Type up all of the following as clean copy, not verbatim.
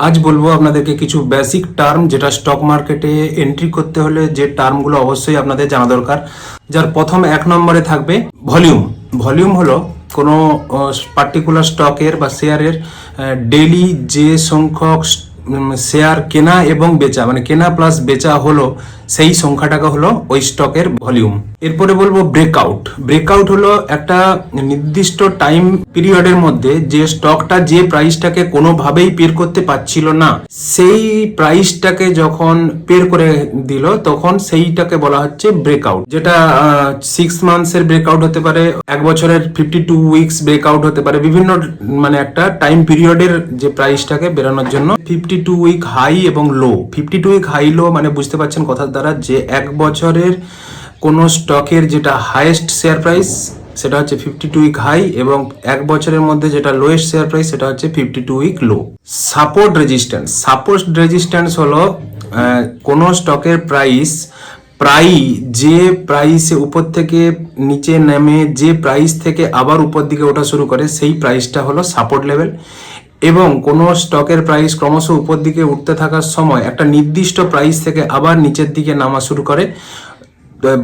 আজ বলবো আপনাদেরকে কিছু বেসিক টার্ম, যেটা স্টক মার্কেটে এন্ট্রি করতে হলে যে টার্মগুলো অবশ্যই আপনাদের জানা দরকার। যার প্রথম 1 নম্বরে থাকবে ভলিউম। ভলিউম হলো কোনো পার্টিকুলার স্টকের বা শেয়ারের ডেইলি যে সংখ্যক শেয়ার কেনা এবং বেচা, মানে কেনা প্লাস বেচা হলো, সেই সংখ্যাটাকে হলো ওই স্টকের ভলিউম। এরপরে বলবো ব্রেকআউট। ব্রেকআউট হলো একটা নির্দিষ্ট টাইম পিরিয়ডের মধ্যে যে স্টকটা যে প্রাইসটাকে কোনোভাবেই পের করতে পারছিল না, সেই প্রাইসটাকে যখন পের করে দিল তখন সেইটাকে বলা হচ্ছে ব্রেকআউট। যেটা 6 মান্থসের ব্রেকআউট হতে পারে, 1 বছরের 52 উইকস ব্রেকআউট হতে পারে, বিভিন্ন মানে একটা টাইম পিরিয়ডের যে প্রাইসটাকে বেরোনোর জন্য 52 উইক হাই এবং লো। 52 উইক হাই লো মানে বুঝতে পারছেন কথার দ্বারা যে 1 বছরের কোনো স্টকের যেটা হাইয়েস্ট শেয়ার প্রাইস সেটা হচ্ছে 52 উইক হাই, এবং 1 বছরের মধ্যে যেটা লোয়েস্ট শেয়ার প্রাইস সেটা হচ্ছে 52 week low. Support resistance. Support resistance হলো কোনো স্টকের প্রাইস প্রায়ই যে প্রাইসে উপর থেকে নিচে নেমে যে প্রাইস থেকে আবার উপর দিকে ওঠা শুরু করে, সেই প্রাইসটা হলো সাপোর্ট লেভেল। এবং কোনো স্টকের প্রাইস ক্রমশ উপর দিকে উঠতে থাকার সময় একটা নির্দিষ্ট প্রাইস থেকে আবার নিচের দিকে নামা শুরু করে,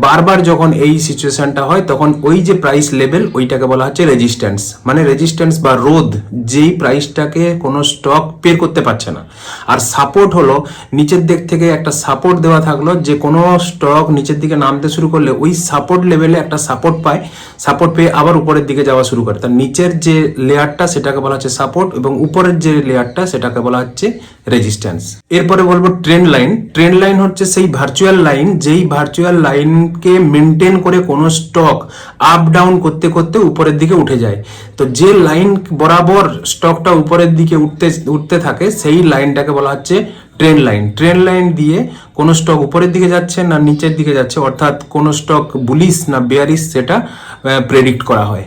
বারবার যখন এই সিচুয়েশনটা হয় তখন ওই যে প্রাইস লেভেল ওইটাকে বলা হচ্ছে রেজিস্ট্যান্স। মানে রেজিস্ট্যান্স বা রোধ, যেই প্রাইসটাকে কোনো স্টক পের করতে পারছে না। আর সাপোর্ট হলো নিচের দিক থেকে একটা সাপোর্ট দেওয়া থাকলো, যে কোনো স্টক নিচের দিকে নামতে শুরু করলে ওই সাপোর্ট লেভেলে একটা সাপোর্ট পায়, সাপোর্ট পেয়ে আবার উপরের দিকে যাওয়া শুরু করে। তার নিচের যে লেয়ারটা সেটাকে বলা হচ্ছে সাপোর্ট, এবং উপরের যে লেয়ারটা সেটাকে বলা হচ্ছে রেজিস্ট্যান্স। এরপরে বলবো ট্রেন্ড লাইন। ট্রেন্ড লাইন হচ্ছে সেই ভার্চুয়াল লাইন, যেই ভার্চুয়াল লাইনকে মেনটেন করে কোনো স্টক আপ ডাউন করতে করতে উপরের দিকে উঠে যায়। তো যে লাইন বরাবর স্টকটা উপরের দিকে উঠতে থাকে সেই লাইনটাকে বলা হচ্ছে ট্রেন্ড লাইন। ট্রেন্ড লাইন দিয়ে কোনো স্টক উপরের দিকে যাচ্ছে না নিচের দিকে যাচ্ছে, অর্থাৎ কোনো স্টক বুলিশ না বেয়ারিশ, সেটা প্রেডিক্ট করা হয়।